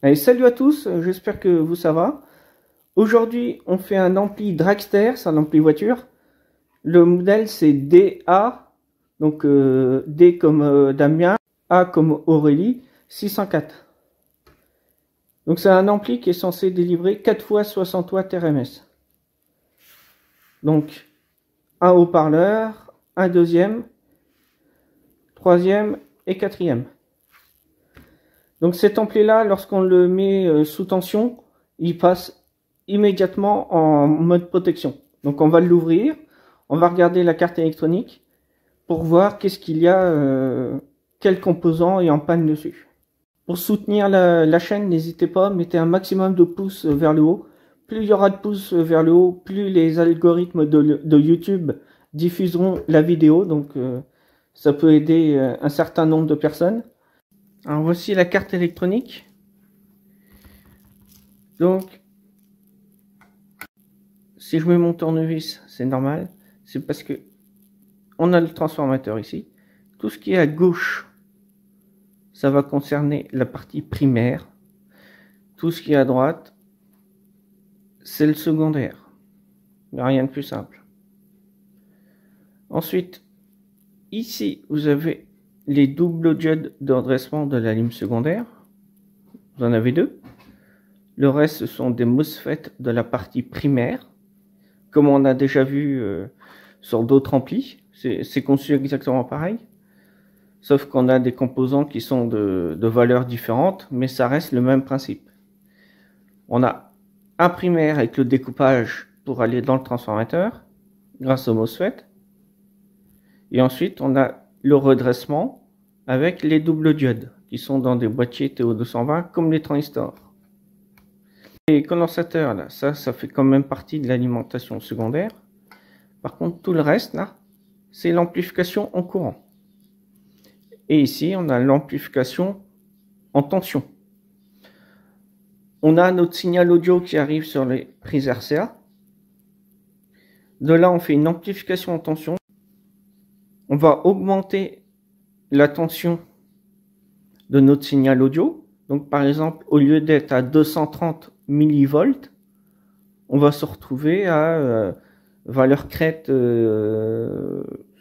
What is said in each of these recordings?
Allez, salut à tous, j'espère que vous ça va. Aujourd'hui, on fait un ampli Dragster, c'est un ampli voiture. Le modèle c'est DA, donc D comme Damien, A comme Aurélie, 604. Donc c'est un ampli qui est censé délivrer 4 fois 60 watts RMS. Donc un haut-parleur, un deuxième, troisième et quatrième. Donc cet ampli là, lorsqu'on le met sous tension, il passe immédiatement en mode protection. Donc on va l'ouvrir, on va regarder la carte électronique pour voir qu'est-ce qu'il y a, quel composant est en panne dessus. Pour soutenir la chaîne, n'hésitez pas, mettez un maximum de pouces vers le haut. Plus il y aura de pouces vers le haut, plus les algorithmes de YouTube diffuseront la vidéo. Donc ça peut aider un certain nombre de personnes. Alors voici la carte électronique. Donc, si je mets mon tournevis, c'est normal. C'est parce que on a le transformateur ici. Tout ce qui est à gauche, ça va concerner la partie primaire. Tout ce qui est à droite, c'est le secondaire. Il n'y a rien de plus simple. Ensuite, ici, vous avez les doubles diodes de redressement de la lime secondaire. Vous en avez deux. Le reste, ce sont des MOSFET de la partie primaire, comme on a déjà vu sur d'autres amplis. C'est conçu exactement pareil, sauf qu'on a des composants qui sont de valeurs différentes, mais ça reste le même principe. On a un primaire avec le découpage pour aller dans le transformateur, grâce au MOSFET. Et ensuite, on a le redressement avec les doubles diodes, qui sont dans des boîtiers TO220, comme les transistors. Les condensateurs, là, ça fait quand même partie de l'alimentation secondaire. Par contre, tout le reste, là, c'est l'amplification en courant. Et ici, on a l'amplification en tension. On a notre signal audio qui arrive sur les prises RCA. De là, on fait une amplification en tension. On va augmenter la tension de notre signal audio. Donc, par exemple, au lieu d'être à 230 millivolts, on va se retrouver à valeur crête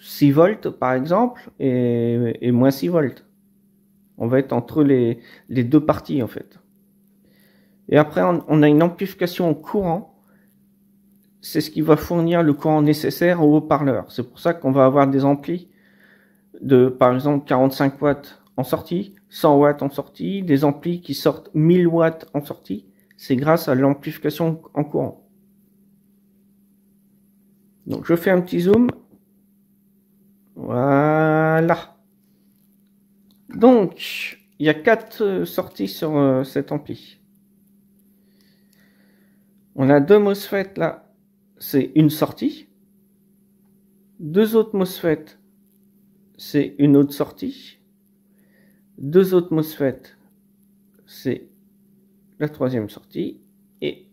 6 volts, par exemple, et moins 6 volts. On va être entre les deux parties, en fait. Et après, on a une amplification en courant. C'est ce qui va fournir le courant nécessaire au haut-parleur. C'est pour ça qu'on va avoir des amplis de, par exemple, 45 watts en sortie, 100 watts en sortie, des amplis qui sortent 1000 watts en sortie. C'est grâce à l'amplification en courant. Donc je fais un petit zoom. Voilà. Donc, il y a 4 sorties sur cet ampli. On a 2 MOSFET là, c'est une sortie. 2 autres MOSFET, c'est une autre sortie. 2 autres MOSFET, c'est la 3e sortie. Et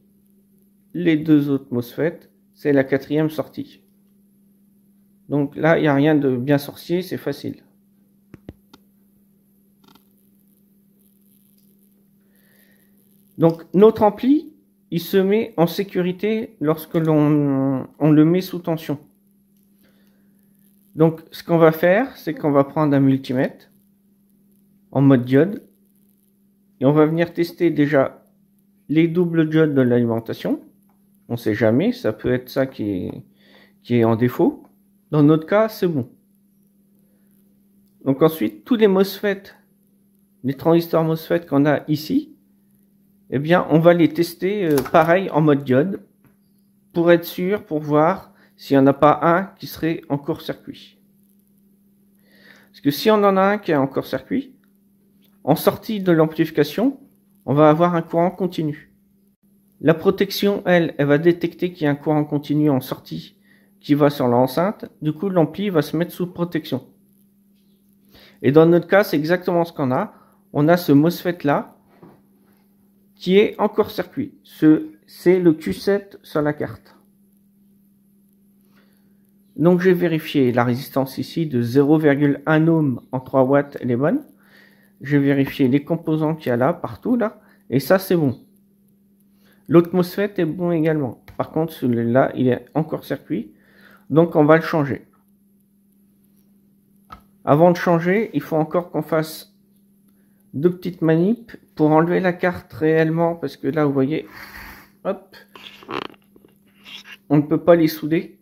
les 2 autres MOSFET, c'est la 4e sortie. Donc là, il n'y a rien de bien sorcier, c'est facile. Donc notre ampli, il se met en sécurité lorsque l'on le met sous tension. Donc ce qu'on va faire, c'est qu'on va prendre un multimètre en mode diode et on va venir tester déjà les doubles diodes de l'alimentation. On ne sait jamais, ça peut être ça qui est en défaut. Dans notre cas, c'est bon. Donc ensuite, tous les MOSFET, les transistors MOSFET qu'on a ici, eh bien, on va les tester pareil en mode diode pour être sûr, pour voir s'il n'y en a pas un qui serait en court-circuit. Parce que si on en a un qui est en court-circuit, en sortie de l'amplification, on va avoir un courant continu. La protection, elle va détecter qu'il y a un courant continu en sortie qui va sur l'enceinte. Du coup, l'ampli va se mettre sous protection. Et dans notre cas, c'est exactement ce qu'on a. On a ce MOSFET là qui est en court-circuit. C'est le Q7 sur la carte. Donc j'ai vérifié la résistance ici de 0,1 ohm en 3 watts, elle est bonne. J'ai vérifié les composants qu'il y a là, partout là. Et ça, c'est bon. L'autre MOSFET est bon également. Par contre, celui-là, il est encore circuit. Donc, on va le changer. Avant de changer, il faut encore qu'on fasse 2 petites manips pour enlever la carte réellement. Parce que là, vous voyez, hop, on ne peut pas les souder.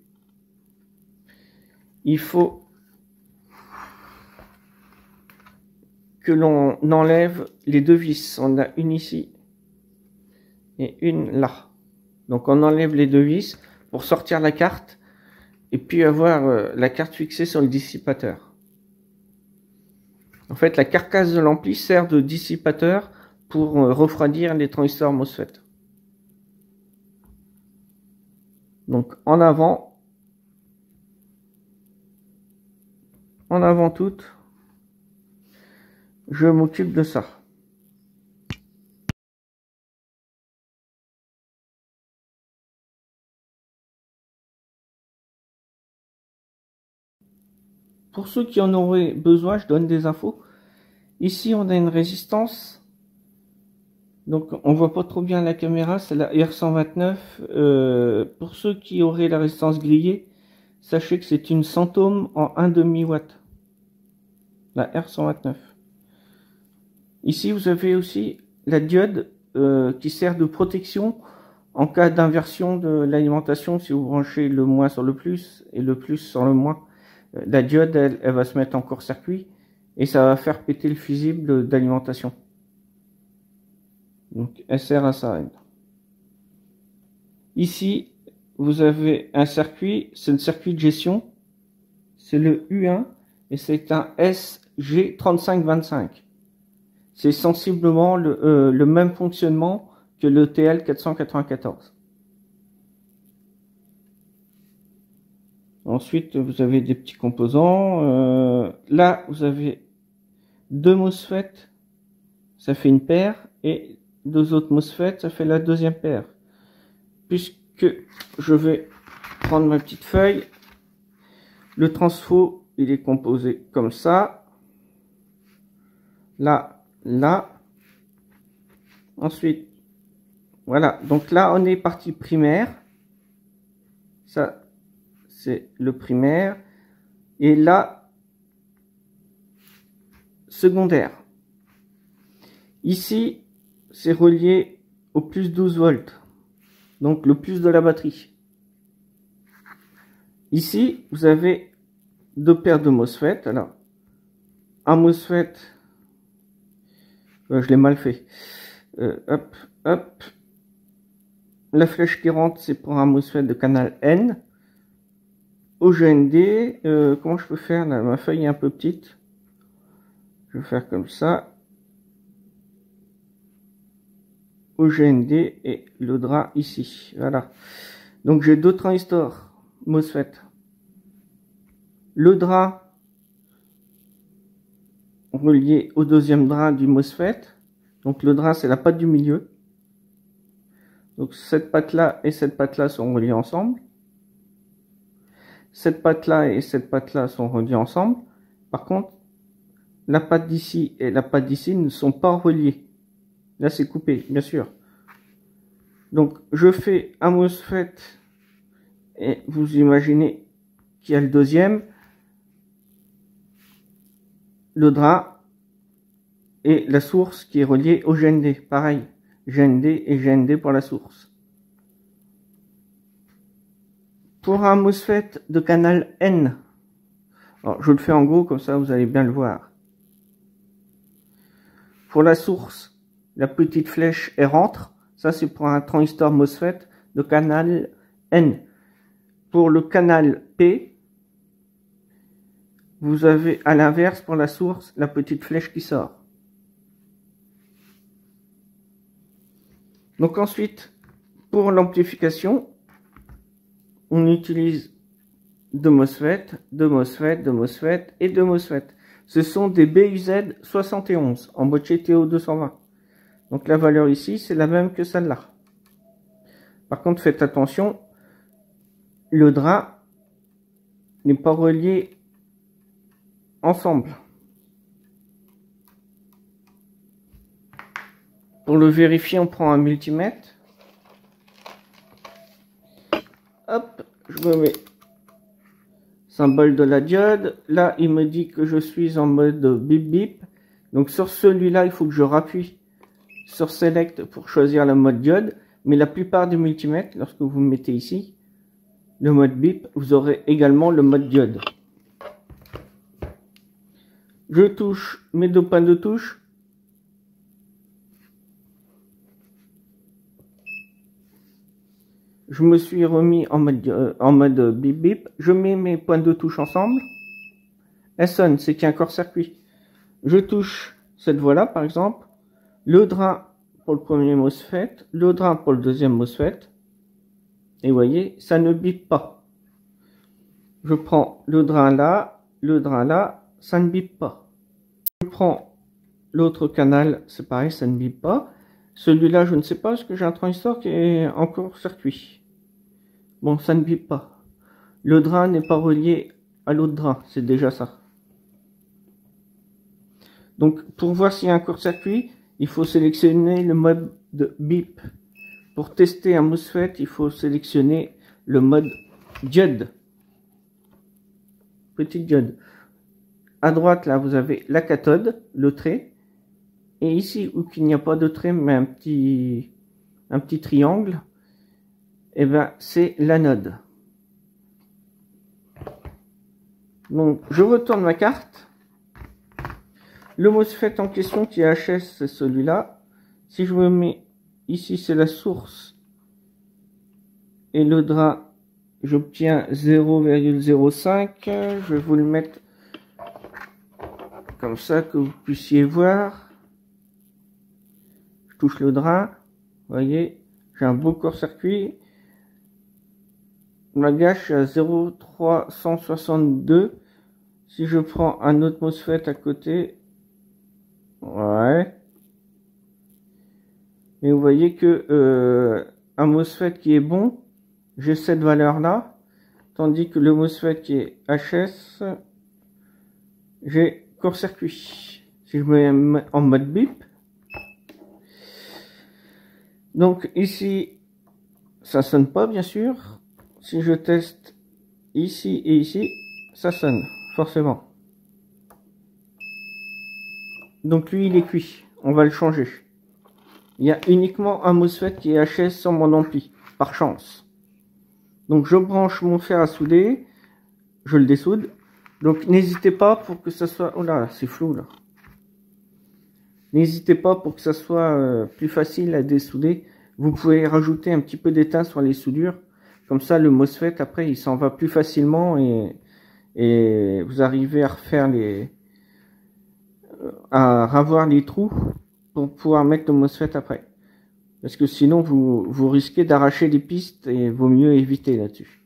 Il faut que l'on enlève les 2 vis. On a une ici et une là. Donc on enlève les 2 vis pour sortir la carte et puis avoir la carte fixée sur le dissipateur. En fait, la carcasse de l'ampli sert de dissipateur pour refroidir les transistors MOSFET. Donc en avant toutes, je m'occupe de ça. Pour ceux qui en auraient besoin, je donne des infos. Ici, on a une résistance. Donc, on voit pas trop bien la caméra, c'est la R129. Pour ceux qui auraient la résistance grillée, sachez que c'est une Centum en 1,5 watt. La R129. Ici, vous avez aussi la diode qui sert de protection en cas d'inversion de l'alimentation. Si vous branchez le moins sur le plus et le plus sur le moins, la diode, elle va se mettre en court-circuit et ça va faire péter le fusible d'alimentation. Donc, elle sert à ça. Ici, vous avez un circuit, c'est le circuit de gestion. C'est le U1 et c'est un SG3525. C'est sensiblement le même fonctionnement que le TL494. Ensuite, vous avez des petits composants. Là, vous avez 2 MOSFET, ça fait une paire, et 2 autres MOSFET, ça fait la deuxième paire. Puisque je vais prendre ma petite feuille, le transfo, il est composé comme ça. Là, là. Ensuite, voilà. Donc là, on est partie primaire. Ça, c'est le primaire. Et là, secondaire. Ici, c'est relié au plus 12 volts. Donc le plus de la batterie. Ici, vous avez 2 paires de MOSFET. Alors, un MOSFET, je l'ai mal fait. Hop, hop. La flèche qui rentre, c'est pour un MOSFET de canal N. Au GND, comment je peux faire là? Ma feuille est un peu petite. Je vais faire comme ça. Au GND et le drap ici. Voilà. Donc j'ai 2 transistors MOSFET. Le drap relié au deuxième drap du MOSFET. Donc le drap, c'est la patte du milieu. Donc cette patte-là et cette patte-là sont reliées ensemble. Cette patte-là et cette patte-là sont reliées ensemble. Par contre, la patte d'ici et la patte d'ici ne sont pas reliées. Là, c'est coupé, bien sûr. Donc, je fais un MOSFET et vous imaginez qu'il y a le deuxième, le drap et la source qui est reliée au GND. Pareil, GND et GND pour la source. Pour un MOSFET de canal N, alors je le fais en gros, comme ça vous allez bien le voir. Pour la source, la petite flèche elle rentre. Ça c'est pour un transistor MOSFET de canal N. Pour le canal P, vous avez à l'inverse pour la source la petite flèche qui sort. Donc ensuite, pour l'amplification, on utilise 2 MOSFET, 2 MOSFET, 2 MOSFET et 2 MOSFET. Ce sont des BUZ71 en boîtier TO220. Donc la valeur ici, c'est la même que celle-là. Par contre, faites attention, le drap n'est pas relié ensemble. Pour le vérifier, on prend un multimètre. Hop, je me mets symbole de la diode. Là, il me dit que je suis en mode bip bip. Donc sur celui-là, il faut que je rappuie sur Select pour choisir le mode diode. Mais la plupart des multimètres, lorsque vous mettez ici le mode bip, vous aurez également le mode diode. Je touche mes deux points de touche. Je me suis remis en mode bip bip. Je mets mes points de touche ensemble. Elle sonne, c'est qu'il y a un court-circuit. Je touche cette voie-là, par exemple. Le drain pour le premier MOSFET. Le drain pour le deuxième MOSFET. Et vous voyez, ça ne bip pas. Je prends le drain là, ça ne bip pas. Je prends l'autre canal, c'est pareil, ça ne bip pas. Celui-là, je ne sais pas, parce que j'ai un transistor qui est en court-circuit. Bon, ça ne bip pas. Le drain n'est pas relié à l'autre drain, c'est déjà ça. Donc, pour voir s'il y a un court-circuit, il faut sélectionner le mode de bip. Pour tester un MOSFET, il faut sélectionner le mode diode. Petite diode. À droite, là, vous avez la cathode, le trait. Et ici, où il n'y a pas de trait, mais un petit triangle, et ben, c'est l'anode. Donc, je retourne ma carte. Le MOSFET en question qui est HS, c'est celui-là. Si je me mets ici, c'est la source. Et le drain, j'obtiens 0,05. Je vais vous le mettre comme ça que vous puissiez voir. Je touche le drain. Vous voyez, j'ai un beau court-circuit. Ma gâche à 0,362. Si je prends un autre MOSFET à côté, ouais. Et vous voyez que un MOSFET qui est bon, j'ai cette valeur-là. Tandis que le MOSFET qui est HS, j'ai court-circuit. Si je me mets en mode bip. Donc ici, ça sonne pas bien sûr. Si je teste ici et ici, ça sonne, forcément. Donc lui, il est cuit. On va le changer. Il y a uniquement un MOSFET qui est HS sur mon ampli, par chance. Donc je branche mon fer à souder, je le dessoude. Donc n'hésitez pas pour que ça soit... Oh là, c'est flou là. N'hésitez pas pour que ça soit plus facile à dessouder. Vous pouvez rajouter un petit peu d'étain sur les soudures. Comme ça, le MOSFET, après, il s'en va plus facilement et vous arrivez à refaire à ravoir les trous pour pouvoir mettre le MOSFET après. Parce que sinon, vous risquez d'arracher les pistes et vaut mieux éviter là-dessus.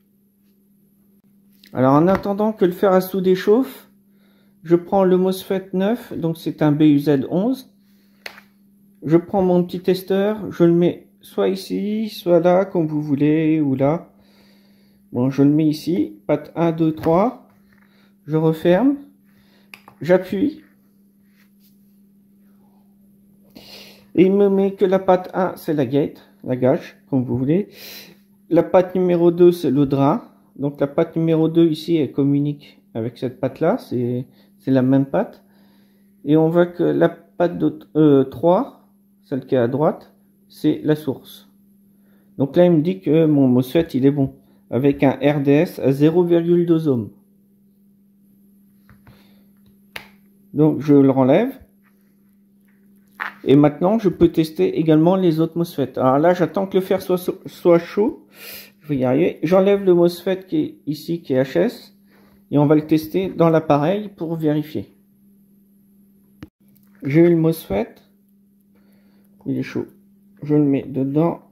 Alors, en attendant que le fer à souder chauffe, je prends le MOSFET 9, donc c'est un BUZ11. Je prends mon petit testeur, je le mets soit ici, soit là, comme vous voulez, ou là. Bon, je le mets ici, patte 1, 2, 3. Je referme, j'appuie. Et il me met que la patte 1, c'est la gate, la gâche, comme vous voulez. La patte numéro 2, c'est le drain. Donc la patte numéro 2 ici, elle communique avec cette patte-là, c'est la même patte. Et on voit que la patte 3, celle qui est à droite, c'est la source. Donc là, il me dit que mon MOSFET, il est bon, avec un RDS à 0,2 ohms. Donc je le renlève. Et maintenant, je peux tester également les autres MOSFET. Alors là, j'attends que le fer soit chaud. Je vais y arriver. J'enlève le MOSFET qui est ici, qui est HS. Et on va le tester dans l'appareil pour vérifier. J'ai eu le MOSFET. Il est chaud. Je le mets dedans.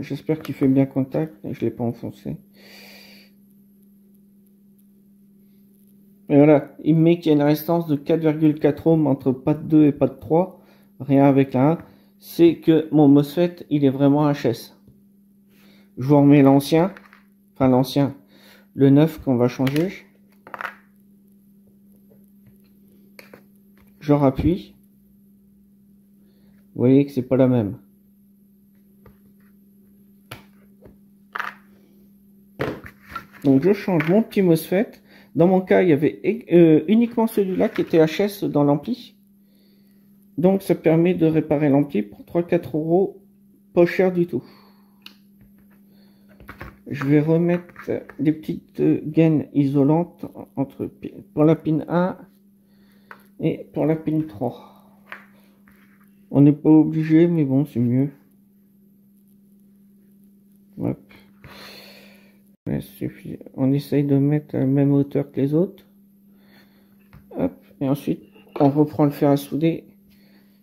J'espère qu'il fait bien contact. Je ne l'ai pas enfoncé. Et voilà. Il me met qu'il y a une résistance de 4,4 ohms entre patte 2 et patte 3. Rien avec la 1. C'est que mon MOSFET, il est vraiment HS. Je vous remets l'ancien. Enfin l'ancien. Le 9 qu'on va changer. Je rappuie. Vous voyez que c'est pas la même. Donc je change mon petit MOSFET. Dans mon cas, il y avait uniquement celui-là qui était HS dans l'ampli. Donc ça permet de réparer l'ampli pour 3-4 euros, pas cher du tout. Je vais remettre des petites gaines isolantes pour la pin 1 et pour la pin 3. On n'est pas obligé, mais bon, c'est mieux. Hop. Ouais, on essaye de mettre à la même hauteur que les autres. Hop. Et ensuite, on reprend le fer à souder.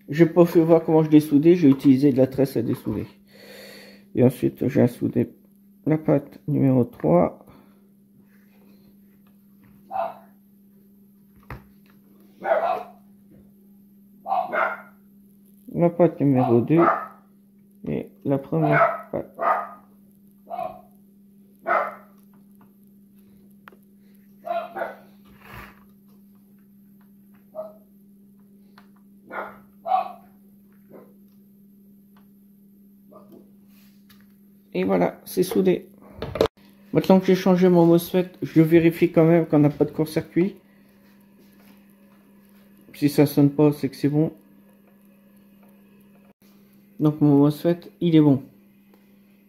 J'ai pas fait voir comment je l'ai soudé, j'ai utilisé de la tresse à dessouder. Et ensuite, j'ai à souder la patte numéro 3. La patte numéro 2. Et la première patte. Et voilà, c'est soudé. Maintenant que j'ai changé mon MOSFET, je vérifie quand même qu'on n'a pas de court-circuit. Si ça sonne pas, c'est que c'est bon. Donc mon MOSFET, il est bon.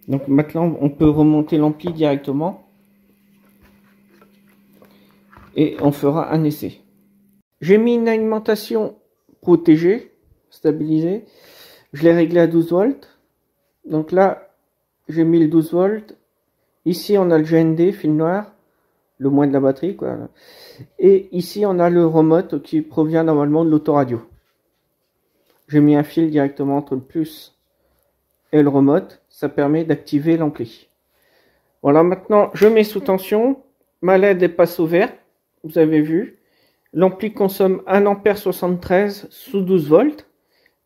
Donc maintenant, on peut remonter l'ampli directement. Et on fera un essai. J'ai mis une alimentation protégée, stabilisée. Je l'ai réglé à 12 volts. Donc là, j'ai mis le 12 volts. Ici, on a le GND, fil noir, le moins de la batterie, quoi. Et ici, on a le remote qui provient normalement de l'autoradio. J'ai mis un fil directement entre le plus et le remote. Ça permet d'activer l'ampli. Voilà, maintenant, je mets sous tension. Ma LED est passe au vert. Vous avez vu. L'ampli consomme 1,73 A sous 12 volts.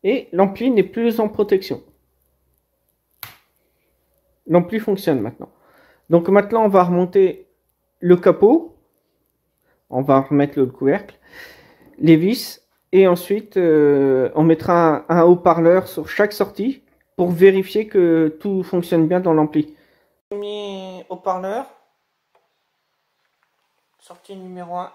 Et l'ampli n'est plus en protection. L'ampli fonctionne maintenant. Donc maintenant, on va remonter le capot. On va remettre le couvercle, les vis. Et ensuite, on mettra un haut-parleur sur chaque sortie pour vérifier que tout fonctionne bien dans l'ampli. Premier haut-parleur. Sortie numéro 1.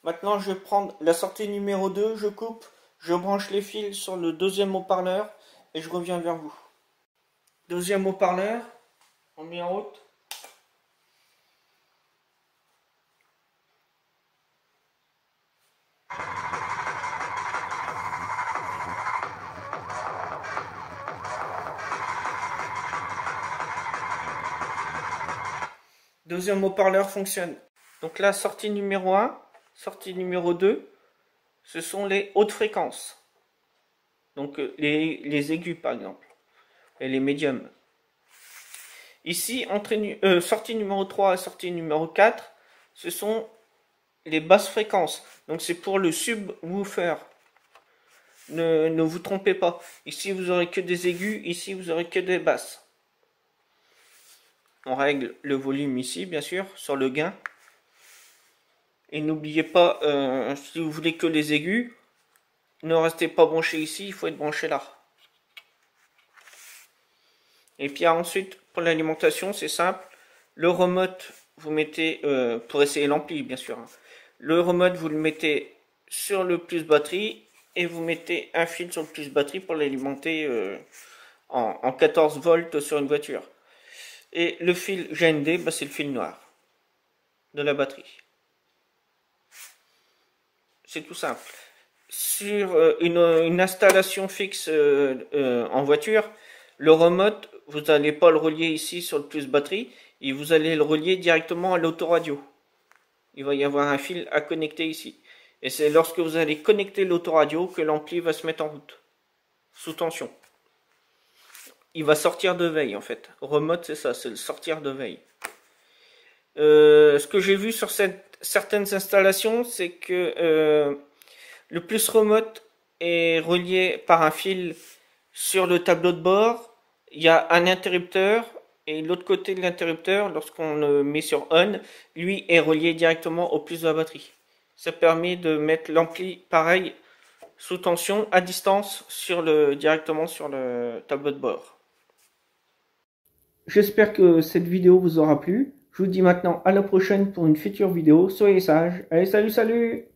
Maintenant, je vais prendre la sortie numéro 2, je coupe, je branche les fils sur le deuxième haut-parleur et je reviens vers vous. Deuxième haut-parleur, on met en route. Deuxième haut-parleur fonctionne. Donc là, sortie numéro 1, sortie numéro 2, ce sont les hautes fréquences. Donc les aigus par exemple, et les médiums. Ici, sortie numéro 3 et sortie numéro 4, ce sont les basses fréquences. Donc c'est pour le subwoofer. Ne vous trompez pas. Ici, vous aurez que des aigus, ici, vous aurez que des basses. On règle le volume ici, bien sûr, sur le gain. Et n'oubliez pas, si vous voulez que les aigus, ne restez pas branché ici, il faut être branché là. Et puis ensuite, pour l'alimentation, c'est simple. Le remote, vous mettez, pour essayer l'ampli, bien sûr. Le remote, vous le mettez sur le plus batterie et vous mettez un fil sur le plus batterie pour l'alimenter en 14 volts sur une voiture. Et le fil GND, bah, c'est le fil noir de la batterie. C'est tout simple. Sur une installation fixe en voiture, le remote, vous n'allez pas le relier ici sur le plus batterie, et vous allez le relier directement à l'autoradio. Il va y avoir un fil à connecter ici. Et c'est lorsque vous allez connecter l'autoradio que l'ampli va se mettre en route, sous tension. Il va sortir de veille en fait. Remote, c'est ça, c'est le sortir de veille. Ce que j'ai vu sur certaines installations, c'est que Le plus remote est relié par un fil sur le tableau de bord. Il y a un interrupteur et l'autre côté de l'interrupteur, lorsqu'on le met sur on, lui est relié directement au plus de la batterie. Ça permet de mettre l'ampli pareil sous tension à distance directement sur le tableau de bord. J'espère que cette vidéo vous aura plu. Je vous dis maintenant à la prochaine pour une future vidéo. Soyez sages. Allez, salut, salut!